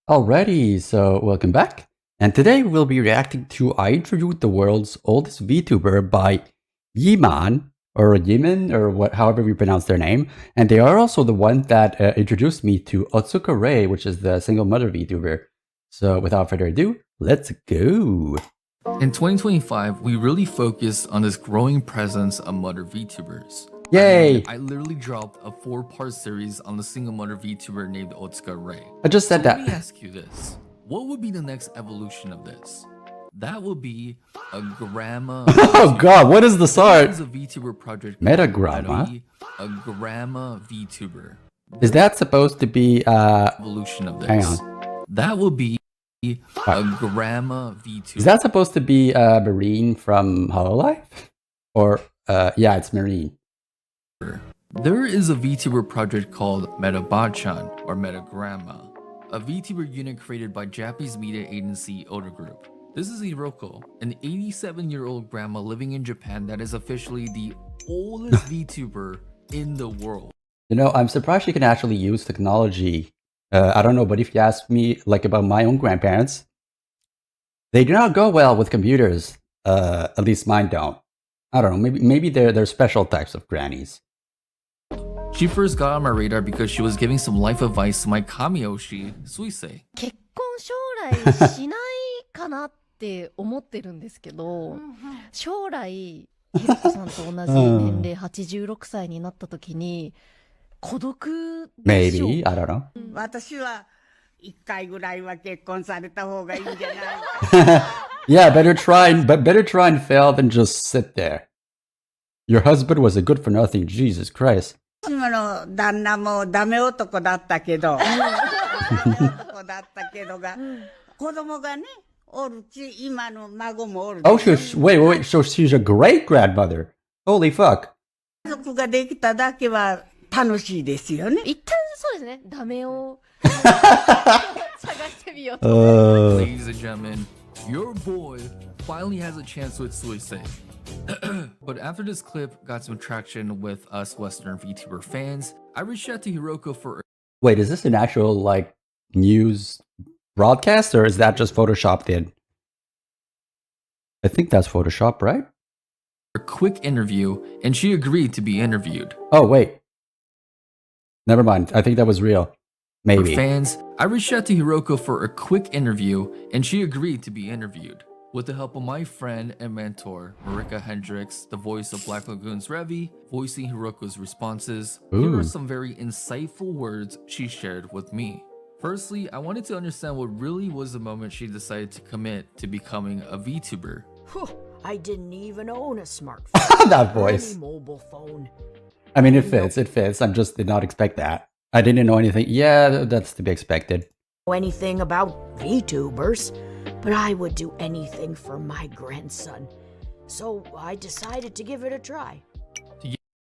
Alrighty, so welcome back. And today we'll be reacting to I Introduced the World's Oldest VTuber by Yiman, or Yiman, or however we pronounce their name. And they are also the one that introduced me to Otsuka Ray, which is the single mother VTuber. So without further ado, let's go! In 2025, we really focused on this growing presence of mother VTubers. Yay! I literally dropped a 4-part series on the single mother VTuber named Otsuka Ray. I just said that. Let me ask you this. What would be the next evolution of this? That would be a grandma. Oh god, what is the start? This is a VTuber project. Metagrama? A grandma VTuber. Is that supposed to be evolution of this? Hang on. That would be a grandma VTuber. Is that supposed to be Marine from Hololive? Or yeah, it's Marine. There is a VTuber project called Metabachan or Metagrama, a VTuber unit created by Japanese media agency Oda Group. This is Hiroko, an 87-year-old grandma living in Japan that is officially the oldest VTuber in the world. You know, I'm surprised she can actually use technology. I don't know, but if you ask me like about my own grandparents, they do not go well with computers. At least mine don't. I don't know, maybe they're special types of grannies. She first got on my radar because she was giving some life advice to my Kamiyoshi, Suisei. 結婚将来しないかなって思ってるんですけど、将来ひろこさんと同じ年齢86歳になった時に孤独でしょう。 Maybe, I don't know. 私は1回ぐらいは結婚された方がいいんじゃない Yeah, better try and fail than just sit there. Your husband was a good for nothing, Jesus Christ. 今の旦那もダメ男だったけど、男だったけどが、子供がね、おるし、今の孫もおる。Oh, wait, so she's a great grandmother. Holy fuck. 家族ができただけは楽しいですよね。一旦そうですね、ダメを探してみようと。Ladies and gentlemen, your boy finally has a chance with Suisei. But after this clip got some traction with us Western VTuber fans, I reached out to Hiroko for Wait, is this an actual, like, news broadcast, or is that just photoshopped in? I think that's Photoshop, right? a quick interview, and she agreed to be interviewed. Oh, wait. Never mind. I think that was real. Maybe. For fans, I reached out to Hiroko for a quick interview, and she agreed to be interviewed. With the help of my friend and mentor, Marika Hendricks, the voice of Black Lagoon's Revy, voicing Hiroko's responses, here are some very insightful words she shared with me. Firstly, I wanted to understand what really was the moment she decided to commit to becoming a VTuber. I didn't even own a smartphone. That voice. Or a mobile phone. I mean, it fits. It fits. I just did not expect that. I didn't know anything. Yeah, that's to be expected. Know anything about VTubers, but I would do anything for my grandson. So I decided to give it a try.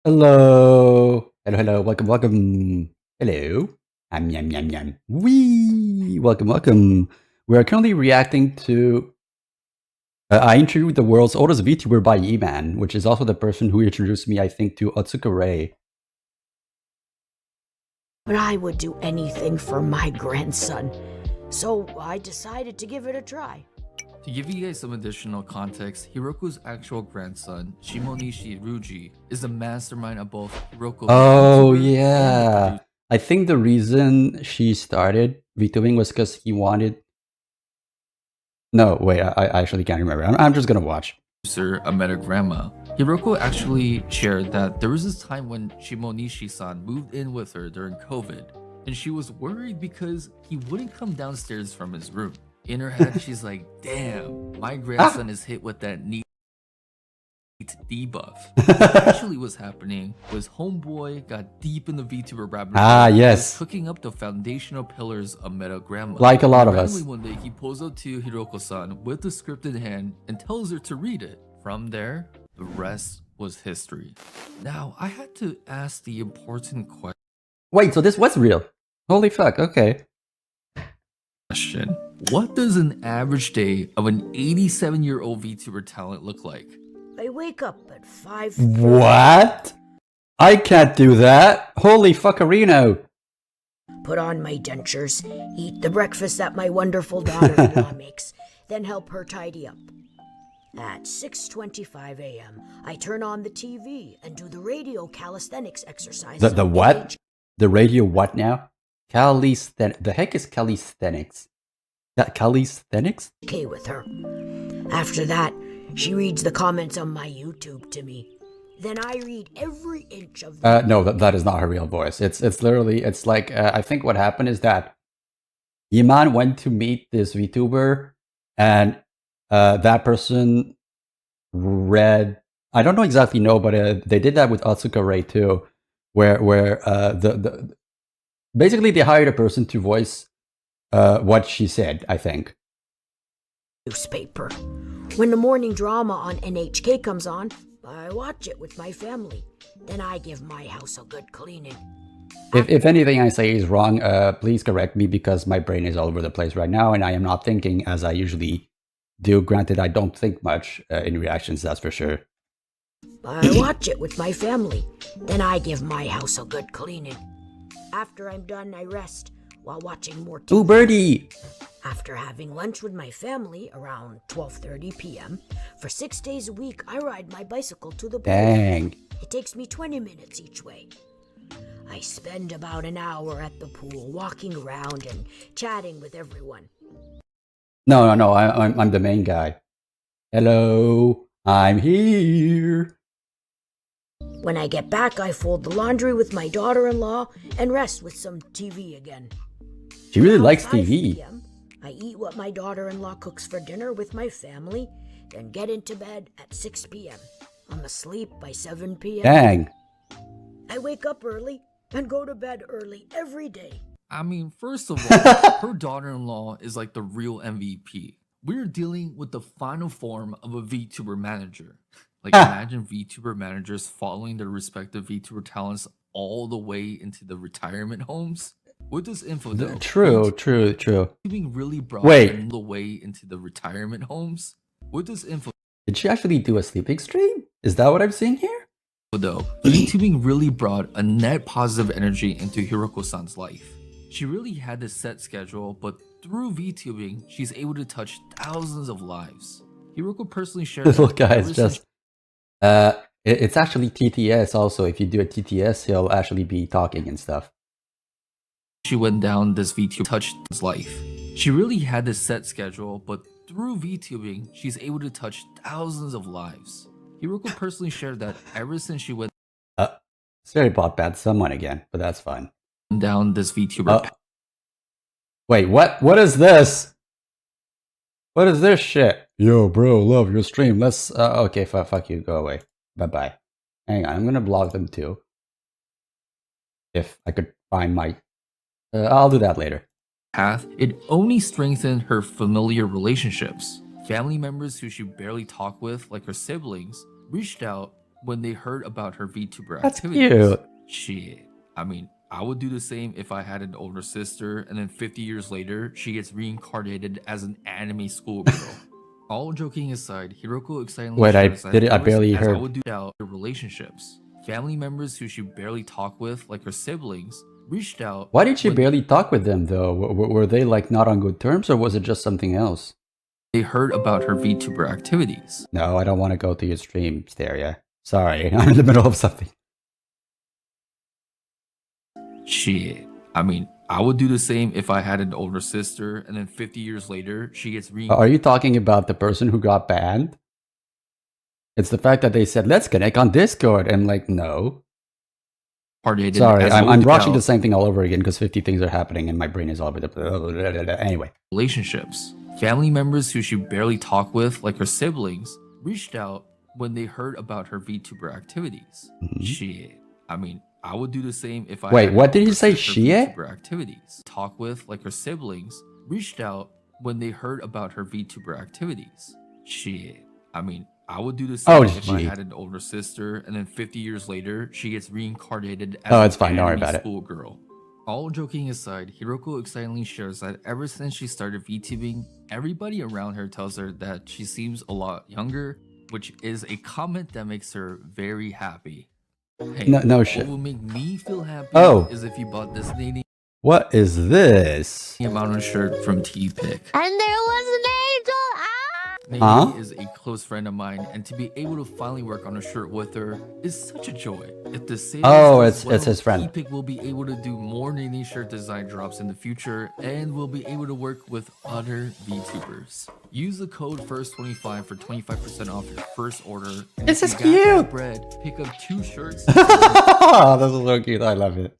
Hello. Hello. Welcome. Hello. Yum, yum, yum. Wee. Welcome. We are currently reacting to I Introduced the World's Oldest VTuber by Yiman, which is also the person who introduced me, I think, to Otsuka Ray. But I would do anything for my grandson. So I decided to give it a try. To give you guys some additional context, Hiroko's actual grandson, Shimonishi Ruji, is the mastermind of both Hiroko. Oh, yeah. I think the reason she started VTubing was because he wanted... No, wait, I actually can't remember. I'm just gonna watch. Producer of Metagrama. Hiroko actually shared that there was this time when Shimonishi-san moved in with her during COVID, and she was worried because he wouldn't come downstairs from his room. In her head, she's like, damn, my grandson is hit with that neat debuff. What actually was happening was homeboy got deep in the VTuber rabbit hole. Yes. Cooking up the foundational pillars of Metagrama. Like a lot of us. One day, he pulls up to Hiroko-san with the script in hand and tells her to read it. From there, the rest was history. Now, I had to ask the important Wait, so this was real? Holy fuck, okay. question. What does an average day of an 87-year-old VTuber talent look like? I wake up at 5. What? I can't do that. Holy fuckerino. put on my dentures, eat the breakfast that my wonderful daughter-in-law makes, then help her tidy up. At 6:25 a.m., I turn on the TV and do the radio calisthenics exercises. The what? The radio what now? The heck is calisthenics? That calisthenics? Okay with her. After that, she reads the comments on my YouTube to me. Then I read every inch of the... No, that is not her real voice. It's literally, it's like, I think what happened is that Yiman went to meet this VTuber, and that person read, I don't exactly know, but they did that with Atsuka Ray too, where basically they hired a person to voice what she said, I think. Newspaper. When the morning drama on NHK comes on, I watch it with my family. Then I give my house a good cleaning. If anything I say is wrong, please correct me, because my brain is all over the place right now and I am not thinking as I usually do. Granted, I don't think much in reactions, that's for sure. I watch it with my family. Then I give my house a good cleaning. After I'm done, I rest while watching more TV. Ooh, birdie! After having lunch with my family around 12:30 p.m., for 6 days a week, I ride my bicycle to the pool. Dang. It takes me 20 minutes each way. I spend about an hour at the pool, walking around and chatting with everyone. No, I'm the main guy. Hello, I'm here. When I get back, I fold the laundry with my daughter-in-law and rest with some TV again. She really Around likes 5 TV. p.m., I eat what my daughter-in-law cooks for dinner with my family, then get into bed at 6 p.m. I'm asleep by 7 p.m. Dang. I wake up early and go to bed early every day. I mean, first of all, her daughter-in-law is like the real MVP. We're dealing with the final form of a VTuber manager. Like, imagine VTuber managers following their respective VTuber talents all the way into the retirement homes. With this info, though, True. VTubing really brought Wait. them the way into the retirement homes. With this info, Did she actually do a sleeping stream? Is that what I'm seeing here? though, VTubing really brought a net positive energy into Hiroko-san's life. She really had this set schedule, but through VTubing, she's able to touch thousands of lives. Hiroko personally shared Little that guy ever is since just... it's actually TTS also. If you do a TTS, he'll actually be talking and stuff. she went down this VTuber touched his life. She really had this set schedule, but through VTubing, she's able to touch thousands of lives. Hiroko personally shared that ever since she went Sorry about bad someone again, but that's fine. down this VTuber Wait, what? What is this? What is this shit? Yo, bro, love your stream. Let's... okay, fuck you. Go away. Bye-bye. Hang on, I'm gonna block them too. If I could find my... I'll do that later. path, it only strengthened her familiar relationships. Family members who she barely talked with, like her siblings, reached out when they heard about her VTuber That's activities. cute. Shit. I mean, I would do the same if I had an older sister, and then 50 years later, she gets reincarnated as an anime schoolgirl. All joking aside, Hiroko excitedly Wait, I shares that did it. I ever barely since I heard. would do out her relationships. Family members who she barely talked with, like her siblings, reached out. Why did she when barely talk with them though? Were they like not on good terms, or was it just something else? they heard about her VTuber activities. No, I don't want to go to your stream, Steria. Sorry, I'm in the middle of something. Shit. I mean, I would do the same if I had an older sister, and then 50 years later, she gets Are you talking about the person who got banned? It's the fact that they said, let's connect on Discord, and like, no. reincarnated. Sorry, as I'm old watching gal the same thing all over again because 50 things are happening and my brain is all over the... Anyway. relationships. Family members who she barely talked with, like her siblings, reached out when they heard about her VTuber activities. Shit. I mean, I would do the same if I Wait, had an what did older you say, sister shit? VTuber activities. Talk with, like her siblings, reached out when they heard about her VTuber activities. Shit. I mean, I would do the same if I gee. had an older sister, and then 50 years later, she gets reincarnated as Oh, it's an fine, don't worry anime about it. schoolgirl. All joking aside, Hiroko excitedly shares that ever since she started VTubing, everybody around her tells her that she seems a lot younger, which is a comment that makes her very happy. Hey, No shit. what will make me feel happy Oh. is if you bought this dating What is this? Amount of shirt from T-Pick. And there was an angel. Ah! Navy Huh? is a close friend of mine, and to be able to finally work on a shirt with her is such a joy. If the sales Oh, does it's his friend. T-Pick will be able to do more Navy shirt design drops in the future, and will be able to work with other VTubers. Use the code FIRST25 for 25% off your first order. And This if is you got that cute. bread, pick up 2 shirts. This is so cute. I love it.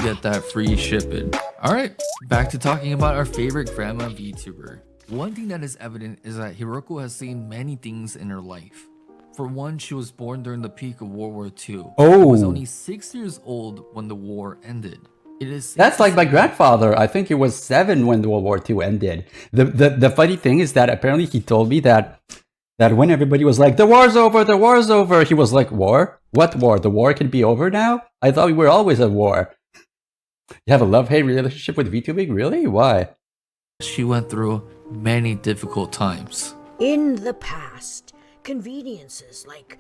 Get that free shipping. All right, back to talking about our favorite grandma VTuber. One thing that is evident is that Hiroko has seen many things in her life. For one, she was born during the peak of World War II. Oh. Was only 6 years old when the war ended. It is That's like my grandfather. I think he was 7 when World War II ended. The funny thing is that apparently he told me that when everybody was like, the war's over, he was like, war? What war? The war can be over now? I thought we were always at war. You have a love-hate relationship with VTubing? Really? Why? She went through many difficult times. In the past, conveniences like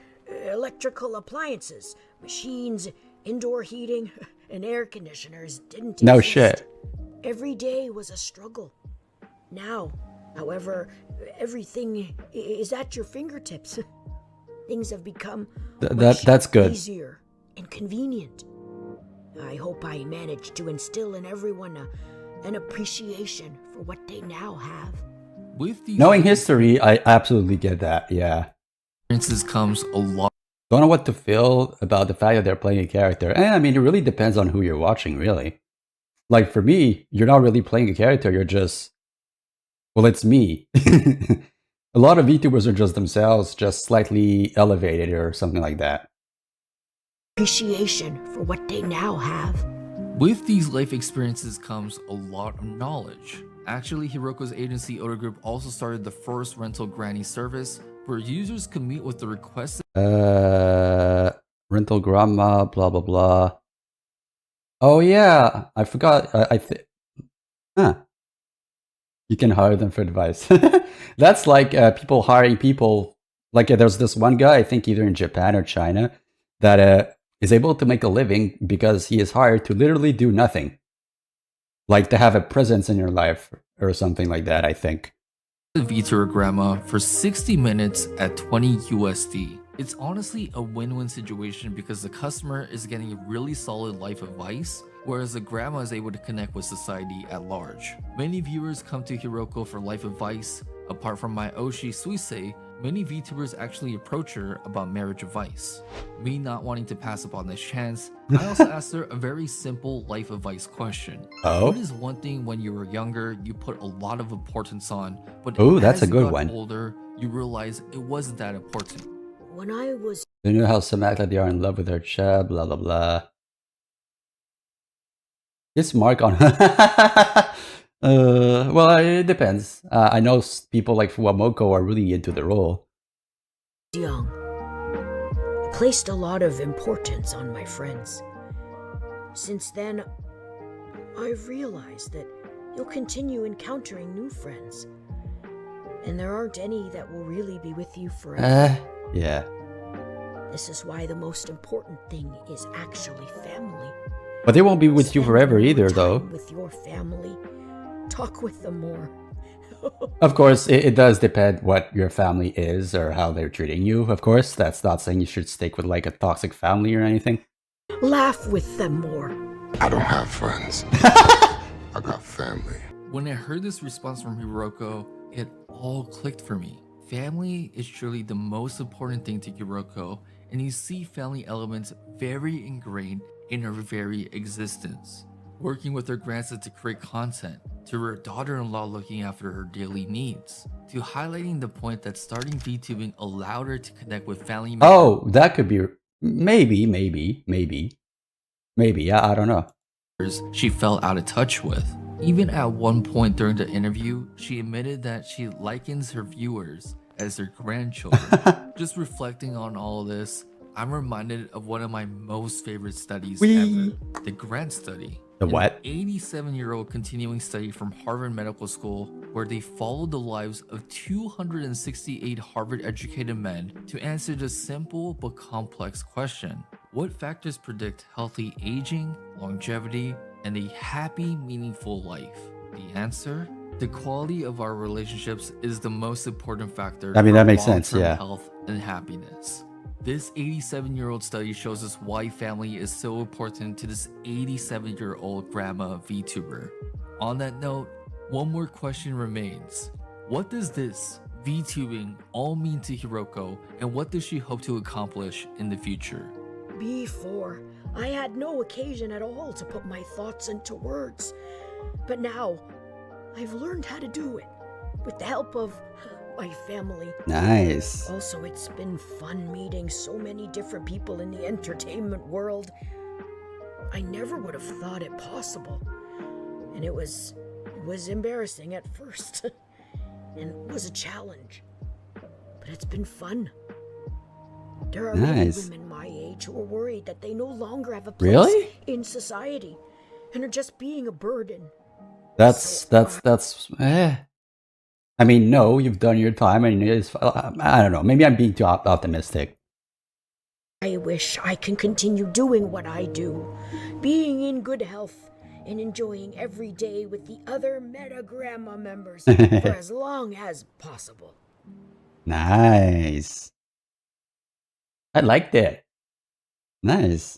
electrical appliances, machines, indoor heating, and air conditioners didn't No exist. shit. Every day was a struggle. Now, however, everything is at your fingertips. Things have become That's much good. easier and convenient. I hope I managed to instill in everyone an appreciation for what they now have. With these Knowing history, I absolutely get that, yeah. experiences comes a lot Don't know what to feel about the fact that they're playing a character. I mean, it really depends on who you're watching, really. Like, for me, you're not really playing a character, you're just... Well, it's me. A lot of VTubers are just themselves, just slightly elevated or something like that. Appreciation for what they now have. With these life experiences comes a lot of knowledge. Actually, Hiroko's agency Oda Group also started the first rental granny service where users could meet with the requested Rental grandma, blah, blah, blah. Oh, yeah, I forgot. Huh. You can hire them for advice. That's like people hiring people. Like, there's this one guy, I think either in Japan or China, that is able to make a living because he is hired to literally do nothing. Like to have a presence in your life or something like that, I think. VTuber grandma for 60 minutes at 20 USD. It's honestly a win-win situation because the customer is getting really solid life advice, whereas the grandma is able to connect with society at large. Many viewers come to Hiroko for life advice. Apart from my Oshi Suisei, many VTubers actually approach her about marriage advice. Me not wanting to pass up on this chance, I also asked her a very simple life advice question. Oh? What is one thing when you were younger you put a lot of importance on, but Ooh, that's as a you good got one. older, you realize it wasn't that important? When I was You know how some act like they are in love with their child, blah, blah, blah. This mark on... well, it depends. I know people like Fuwamoko are really into the role. young, I placed a lot of importance on my friends. Since then, I've realized that you'll continue encountering new friends, and there aren't any that will really be with you forever. Yeah. This is why the most important thing is actually family. But they won't be with you Spend forever more either, time though. With your family, talk with them more. Of course, it does depend what your family is or how they're treating you, of course. That's not saying you should stick with like a toxic family or anything. Laugh with them more. I don't have friends. I got family. When I heard this response from Hiroko, it all clicked for me. Family is surely the most important thing to Hiroko, and you see family elements very ingrained in her very existence. Working with her grandson to create content, to her daughter-in-law looking after her daily needs, to highlighting the point that starting VTubing allowed her to connect with family members. Oh, that could be... Maybe. Yeah, I don't know. She fell out of touch with. Even at one point during the interview, she admitted that she likens her viewers as her grandchildren. Just reflecting on all this, I'm reminded of one of my most favorite studies ever, the Grant Study. The what? An 87-year-old continuing study from Harvard Medical School where they followed the lives of 268 Harvard-educated men to answer the simple but complex question: what factors predict healthy aging, longevity, and a happy, meaningful life? The answer? The quality of our relationships is the most important factor I mean, for that makes sense, long-term yeah. health and happiness. This 87-year-old study shows us why family is so important to this 87-year-old grandma VTuber. On that note, one more question remains. What does this VTubing all mean to Hiroko, and what does she hope to accomplish in the future? Before, I had no occasion at all to put my thoughts into words. But now, I've learned how to do it with the help of my family. Nice. Also, it's been fun meeting so many different people in the entertainment world. I never would have thought it possible. And it was embarrassing at first. And it was a challenge. But it's been fun. There are many Nice. women my age who are worried that they no longer have a place Really? in society and are just being a burden. That's I mean, no, you've done your time, and it's, I don't know. Maybe I'm being too optimistic. I wish I can continue doing what I do, being in good health and enjoying every day with the other Meta Grandma members for as long as possible. Nice. I liked it. Nice.